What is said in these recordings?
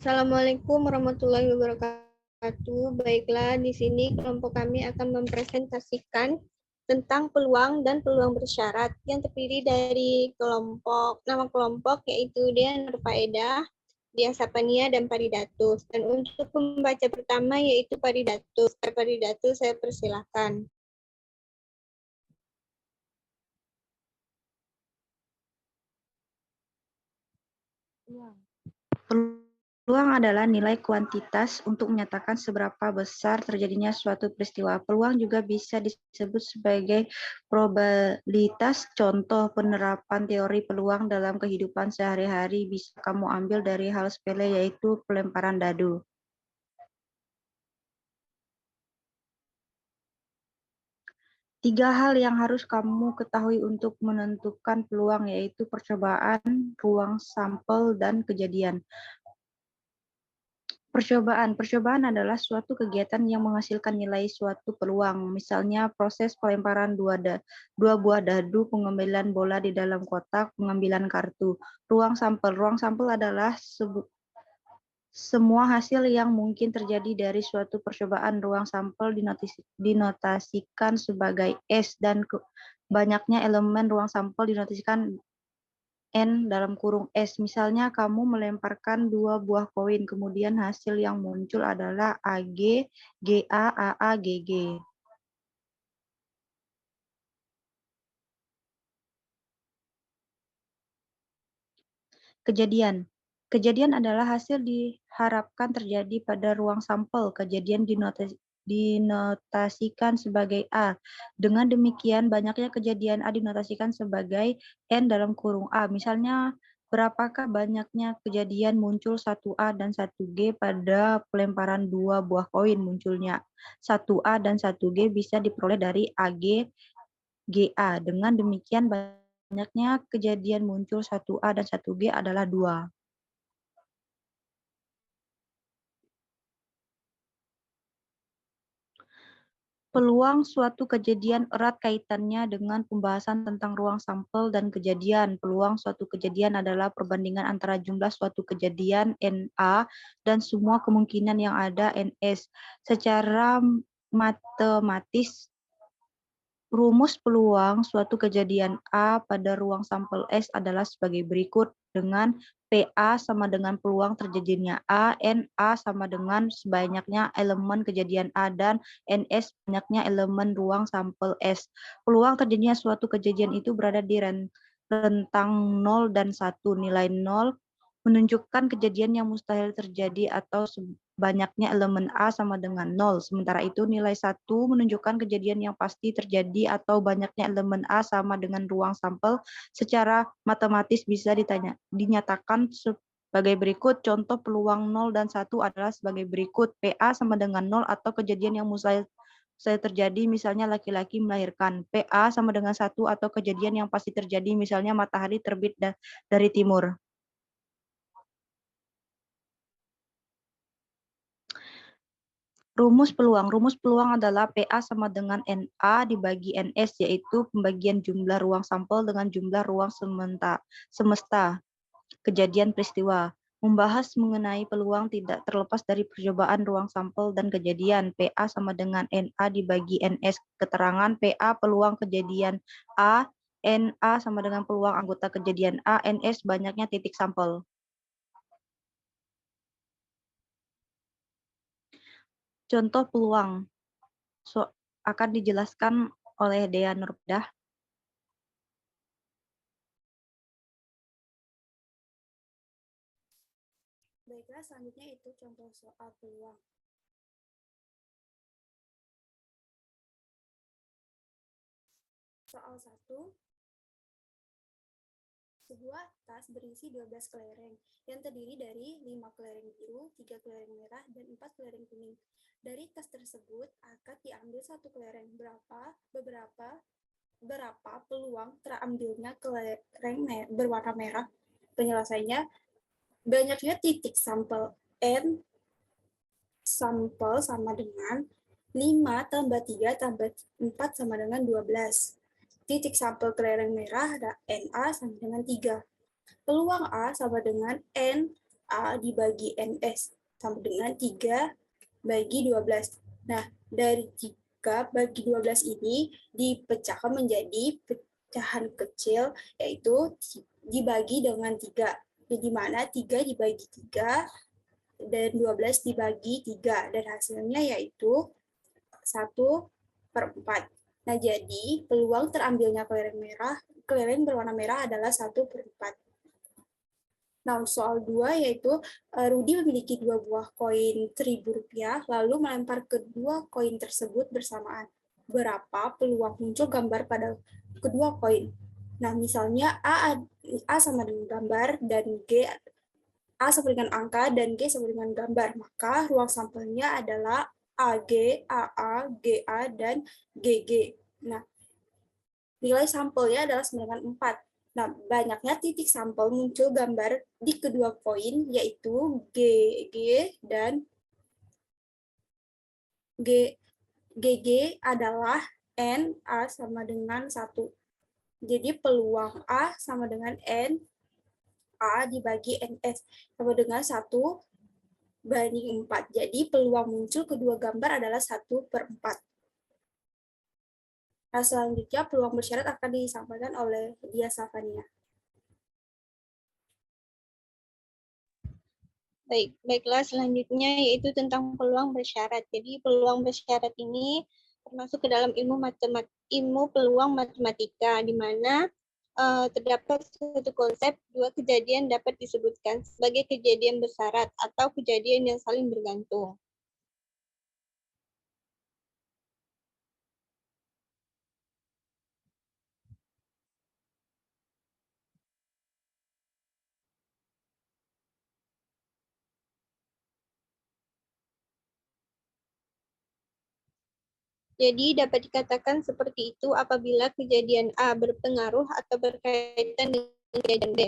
Assalamualaikum warahmatullahi wabarakatuh. Baiklah, di sini kelompok kami akan mempresentasikan tentang peluang dan peluang bersyarat yang terdiri dari nama kelompok yaitu Dea Nurfaedah, Dia Sapania, dan Paridatus. Dan untuk pembaca pertama yaitu Paridatus. Paridatus, saya persilahkan. Peluang adalah nilai kuantitas untuk menyatakan seberapa besar terjadinya suatu peristiwa. Peluang juga bisa disebut sebagai probabilitas. Contoh penerapan teori peluang dalam kehidupan sehari-hari bisa kamu ambil dari hal sepele, yaitu pelemparan dadu. Tiga hal yang harus kamu ketahui untuk menentukan peluang, yaitu percobaan, ruang sampel, dan kejadian. Percobaan adalah suatu kegiatan yang menghasilkan nilai suatu peluang. Misalnya proses pelemparan dua buah dadu, pengambilan bola di dalam kotak, pengambilan kartu. Ruang sampel adalah semua hasil yang mungkin terjadi dari suatu percobaan. Ruang sampel dinotasikan sebagai S, dan banyaknya elemen ruang sampel dinotasikan N dalam kurung S. Misalnya kamu melemparkan dua buah koin, kemudian hasil yang muncul adalah AG, GA, AA, GG. Kejadian adalah hasil diharapkan terjadi pada ruang sampel. Kejadian dinotasikan sebagai A. Dengan demikian, banyaknya kejadian A dinotasikan sebagai N dalam kurung A. Misalnya, berapakah banyaknya kejadian muncul 1A dan 1G pada pelemparan dua buah koin? Munculnya 1A dan 1G bisa diperoleh dari AG, GA. Dengan demikian, banyaknya kejadian muncul 1A dan 1G adalah 2. Peluang suatu kejadian erat kaitannya dengan pembahasan tentang ruang sampel dan kejadian. Peluang suatu kejadian adalah perbandingan antara jumlah suatu kejadian NA dan semua kemungkinan yang ada NS. Secara matematis, rumus peluang suatu kejadian A pada ruang sampel S adalah sebagai berikut, dengan PA sama dengan peluang terjadinya A, NA sama dengan sebanyaknya elemen kejadian A, dan NS banyaknya elemen ruang sampel S. Peluang terjadinya suatu kejadian itu berada di rentang 0 dan 1. Nilai 0 menunjukkan kejadian yang mustahil terjadi atau banyaknya elemen A sama dengan 0. Sementara itu nilai 1 menunjukkan kejadian yang pasti terjadi atau banyaknya elemen A sama dengan ruang sampel. Secara matematis bisa dinyatakan sebagai berikut. Contoh peluang 0 dan 1 adalah sebagai berikut. PA sama dengan 0 atau kejadian yang mustahil terjadi, misalnya laki-laki melahirkan. PA sama dengan 1 atau kejadian yang pasti terjadi, misalnya matahari terbit dari timur. Rumus peluang adalah PA sama dengan NA dibagi NS, yaitu pembagian jumlah ruang sampel dengan jumlah ruang semesta. Kejadian peristiwa. Membahas mengenai peluang tidak terlepas dari percobaan, ruang sampel, dan kejadian. PA sama dengan NA dibagi NS. Keterangan PA peluang kejadian A, NA sama dengan peluang anggota kejadian A, NS banyaknya titik sampel. Contoh peluang akan dijelaskan oleh Dea Nurfaedah. Baiklah, selanjutnya itu contoh soal peluang. Soal 1. Sebuah tas berisi 12 kelereng yang terdiri dari 5 kelereng biru, 3 kelereng merah, dan 4 kelereng kuning. Dari tas tersebut akan diambil 1 kelereng. Berapa peluang terambilnya kelereng berwarna merah? Penyelesaiannya, banyaknya titik sampel N sampel sama dengan 5 tambah 3 tambah 4 sama dengan 12. Titik sampel kelereng merah ada NA sama dengan 3. Peluang A sama dengan N A dibagi NS sama dengan 3 bagi 12. Nah, dari 3 bagi 12 ini dipecahkan menjadi pecahan kecil, yaitu dibagi dengan 3. Di mana 3 dibagi 3 dan 12 dibagi 3. Dan hasilnya yaitu 1/4. Nah, jadi peluang terambilnya kelereng berwarna merah adalah 1/4. Nah, soal 2 yaitu Rudi memiliki 2 buah koin Rp1.000 lalu melempar kedua koin tersebut bersamaan. Berapa peluang muncul gambar pada kedua koin? Nah, misalnya A sama dengan gambar dan A sama dengan angka dan G sama dengan gambar. Maka ruang sampelnya adalah AG, AA, GA, dan GG. Nah, nilai sampelnya adalah 9/4. Nah, banyaknya titik sampel muncul gambar di kedua koin, yaitu GG dan GG adalah N, A sama dengan 1. Jadi peluang A sama dengan N, A dibagi NS sama dengan 1/4. Jadi peluang muncul kedua gambar adalah 1/4. Nah, selanjutnya peluang bersyarat akan disampaikan oleh Dia Safania. Baiklah selanjutnya yaitu tentang peluang bersyarat. Jadi peluang bersyarat ini termasuk ke dalam ilmu peluang matematika, di mana terdapat suatu konsep dua kejadian dapat disebutkan sebagai kejadian bersyarat atau kejadian yang saling bergantung. Jadi dapat dikatakan seperti itu apabila kejadian A berpengaruh atau berkaitan dengan kejadian B.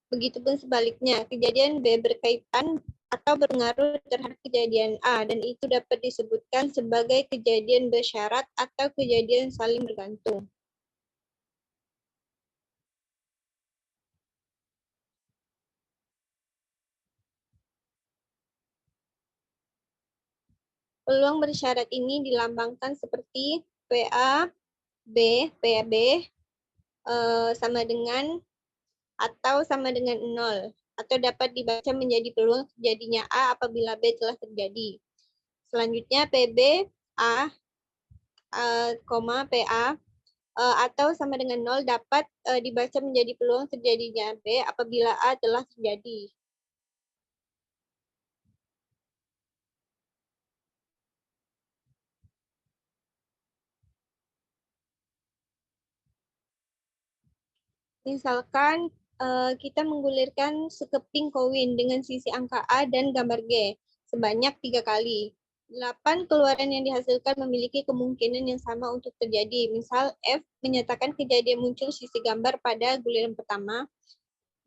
Begitupun sebaliknya, kejadian B berkaitan atau berpengaruh terhadap kejadian A, dan itu dapat disebutkan sebagai kejadian bersyarat atau kejadian saling bergantung. Peluang bersyarat ini dilambangkan seperti PA, B, PB, sama dengan atau sama dengan 0, atau dapat dibaca menjadi peluang terjadinya A apabila B telah terjadi. Selanjutnya PB, A, PA, atau sama dengan 0 dapat dibaca menjadi peluang terjadinya B apabila A telah terjadi. Misalkan kita menggulirkan sekeping koin dengan sisi angka A dan gambar G sebanyak 3 kali. 8 keluaran yang dihasilkan memiliki kemungkinan yang sama untuk terjadi. Misal F menyatakan kejadian muncul sisi gambar pada guliran pertama.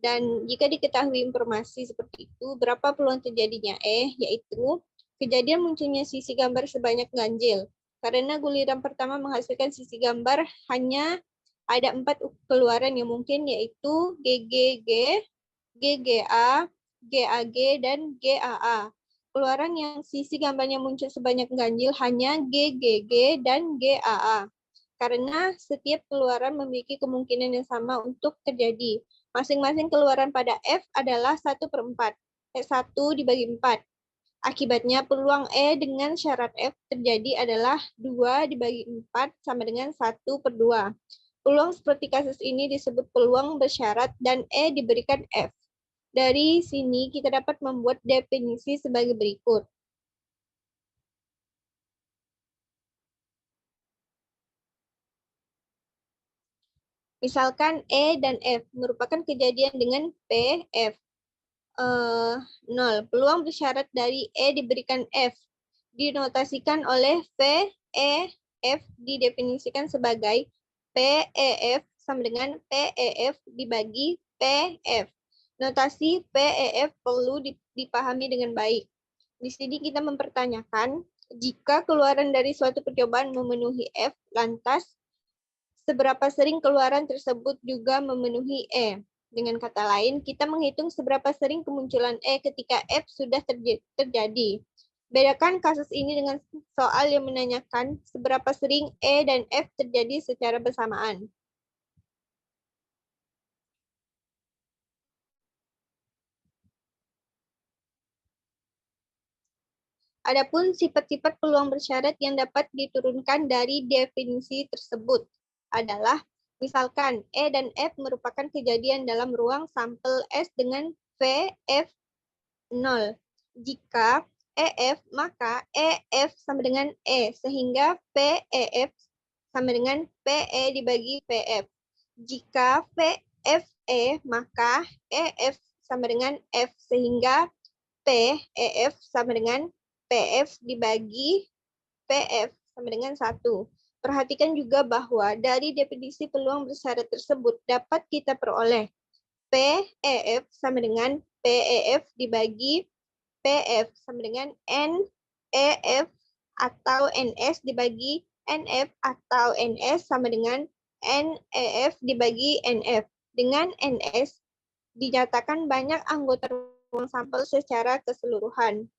Dan jika diketahui informasi seperti itu, berapa peluang terjadinya E, yaitu kejadian munculnya sisi gambar sebanyak ganjil. Karena guliran pertama menghasilkan sisi gambar hanya ada 4 keluaran yang mungkin, yaitu GGG, GGA, GAG, dan GAA. Keluaran yang sisi gambarnya muncul sebanyak ganjil hanya GGG dan GAA. Karena setiap keluaran memiliki kemungkinan yang sama untuk terjadi. Masing-masing keluaran pada F adalah 1/4. 1 dibagi 4. Akibatnya peluang E dengan syarat F terjadi adalah 2 dibagi 4 sama dengan 1/2. Peluang seperti kasus ini disebut peluang bersyarat dan E diberikan F. Dari sini kita dapat membuat definisi sebagai berikut. Misalkan E dan F merupakan kejadian dengan P, F. 0. Peluang bersyarat dari E diberikan F. Dinotasikan oleh V, E, F didefinisikan sebagai PEF sama dengan PEF dibagi PF. Notasi PEF perlu dipahami dengan baik. Di sini kita mempertanyakan, jika keluaran dari suatu percobaan memenuhi F, lantas seberapa sering keluaran tersebut juga memenuhi E. Dengan kata lain, kita menghitung seberapa sering kemunculan E ketika F sudah terjadi. Bedakan kasus ini dengan soal yang menanyakan seberapa sering E dan F terjadi secara bersamaan. Adapun sifat-sifat peluang bersyarat yang dapat diturunkan dari definisi tersebut adalah misalkan E dan F merupakan kejadian dalam ruang sampel S dengan VF 0. Jika EF, maka EF sama dengan E, sehingga PEF sama dengan PE dibagi PF. Jika VFE, maka EF sama dengan F, sehingga PEF sama dengan PF dibagi PF sama dengan 1. Perhatikan juga bahwa dari definisi peluang bersyarat tersebut dapat kita peroleh PEF sama dengan PEF dibagi PF sama dengan NEF atau NS dibagi NF atau NS sama dengan NEF dibagi NF. Dengan NS dinyatakan banyak anggota ruang sampel secara keseluruhan.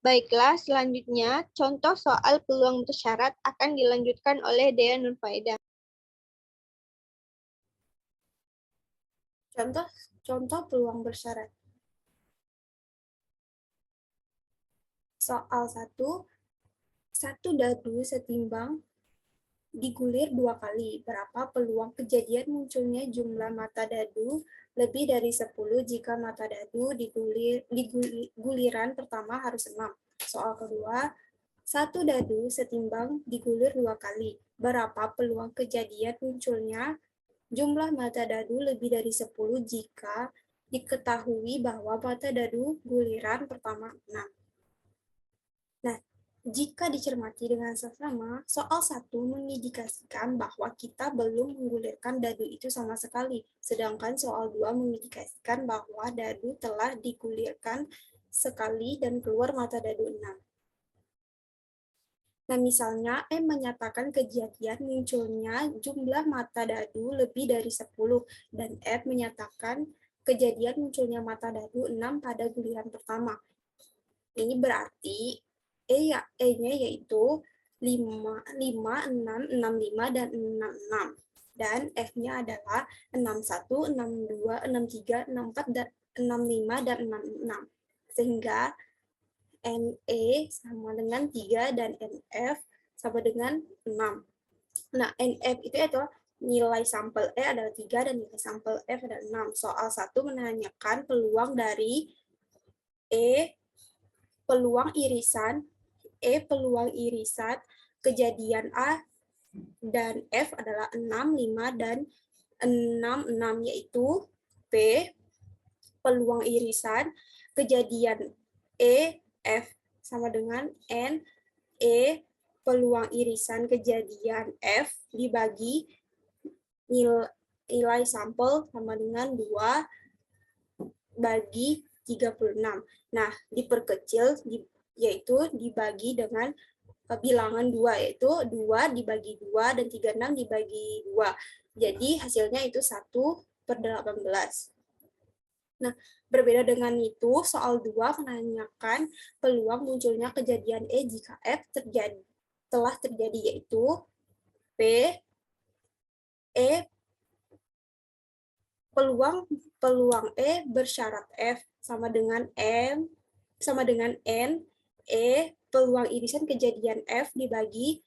Baiklah, selanjutnya contoh soal peluang bersyarat akan dilanjutkan oleh Dea Nurfaida. Contoh peluang bersyarat. Soal 1, satu dadu setimbang digulir 2 kali. Berapa peluang kejadian munculnya jumlah mata dadu lebih dari 10 jika mata dadu guliran pertama harus 6. Soal kedua, satu dadu setimbang digulir 2 kali. Berapa peluang kejadian munculnya jumlah mata dadu lebih dari 10 jika diketahui bahwa mata dadu guliran pertama 6. Nah, jika dicermati dengan seksama, soal 1 mengindikasikan bahwa kita belum menggulirkan dadu itu sama sekali, sedangkan soal 2 mengindikasikan bahwa dadu telah digulirkan sekali dan keluar mata dadu 6. Nah, misalnya M menyatakan kejadian munculnya jumlah mata dadu lebih dari 10, dan F menyatakan kejadian munculnya mata dadu 6 pada guliran pertama. Ini berarti E-nya yaitu 5, 6, 65, dan 66. Dan F-nya adalah 61, 62, 63, 64, dan 65, dan 66. Sehingga NE sama dengan 3 dan NF sama dengan 6. Nah, NF itu adalah nilai sampel E adalah 3 dan nilai sampel F adalah 6. Soal 1 menanyakan peluang dari E peluang irisan, E peluang irisan, kejadian A dan F adalah 6, 5, dan 6, 6, yaitu P peluang irisan, kejadian E, F sama dengan N, E peluang irisan kejadian F dibagi nilai sampel sama dengan 2 bagi 36. Nah, diperkecil yaitu dibagi dengan bilangan 2, yaitu 2 dibagi 2 dan 36 dibagi 2. Jadi hasilnya itu 1/18. Nah, berbeda dengan itu, soal 2 menanyakan peluang munculnya kejadian E jika F telah terjadi, yaitu P, E, peluang E bersyarat F sama dengan M, sama dengan N, E, peluang irisan kejadian F dibagi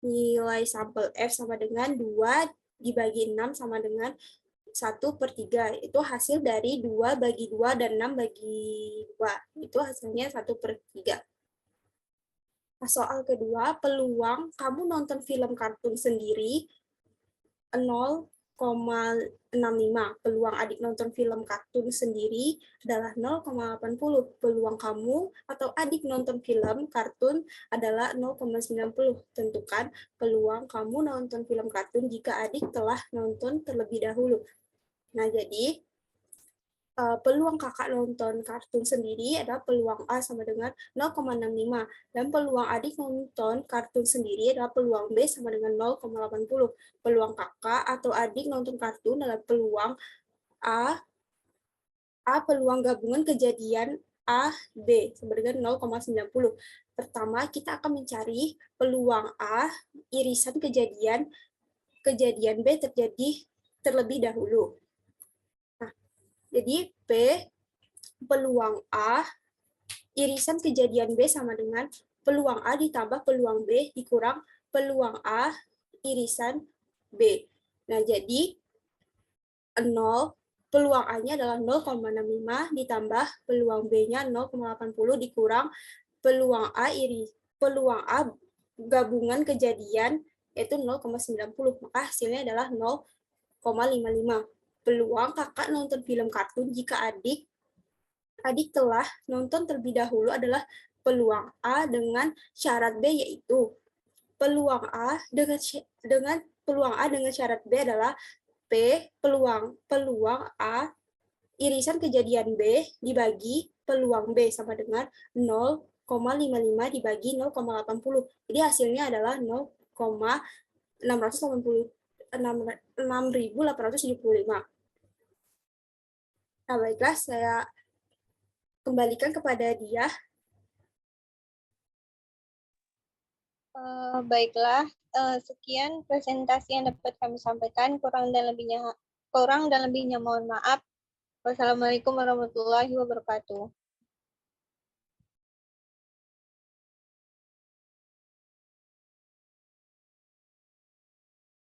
nilai sampel F sama dengan 2 dibagi 6 sama dengan 1/3. Itu hasil dari 2 bagi 2 dan 6 bagi 2. Itu hasilnya 1/3. Nah, soal kedua, peluang kamu nonton film kartun sendiri 0,65. Peluang adik nonton film kartun sendiri adalah 0,80. Peluang kamu atau adik nonton film kartun adalah 0,90. Tentukan peluang kamu nonton film kartun jika adik telah nonton terlebih dahulu. Nah, jadi peluang kakak nonton kartun sendiri adalah peluang A sama dengan 0,65 dan peluang adik nonton kartun sendiri adalah peluang B sama dengan 0,80. Peluang kakak atau adik nonton kartun adalah peluang A peluang gabungan kejadian A, B sama dengan 0,90. Pertama, kita akan mencari peluang A irisan kejadian B terjadi terlebih dahulu. Nah, jadi P peluang A irisan kejadian B sama dengan peluang A ditambah peluang B dikurang peluang A irisan B. Nah, jadi 0, peluang A-nya adalah 0,65 ditambah peluang B-nya 0,80 dikurang peluang A gabungan kejadian yaitu 0,90, maka hasilnya adalah 0,55. Peluang kakak nonton film kartun jika adik telah nonton terlebih dahulu adalah peluang A dengan syarat B, yaitu peluang A dengan syarat B adalah P peluang A irisan kejadian B dibagi peluang B sama dengan 0,55 dibagi 0,80. Jadi hasilnya adalah 6.875. Nah, baiklah, saya kembalikan kepada dia. Baiklah, sekian presentasi yang dapat kami sampaikan. Kurang dan lebihnya mohon maaf. Wassalamualaikum warahmatullahi wabarakatuh.